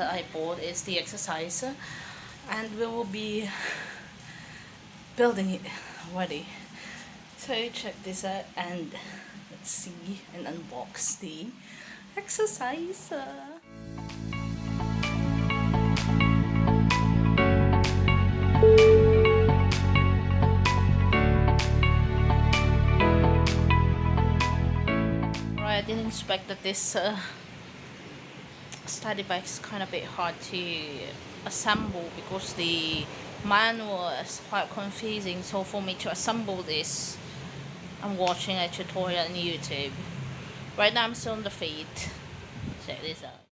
that I bought is the exerciser, and we will be building it already. So check this out and let's see and unbox the exerciser. I didn't expect that this study bag is kind of a bit hard to assemble because the manual is quite confusing. So for me to assemble this, I'm watching a tutorial on YouTube. Right now I'm still on the feet. Check this out.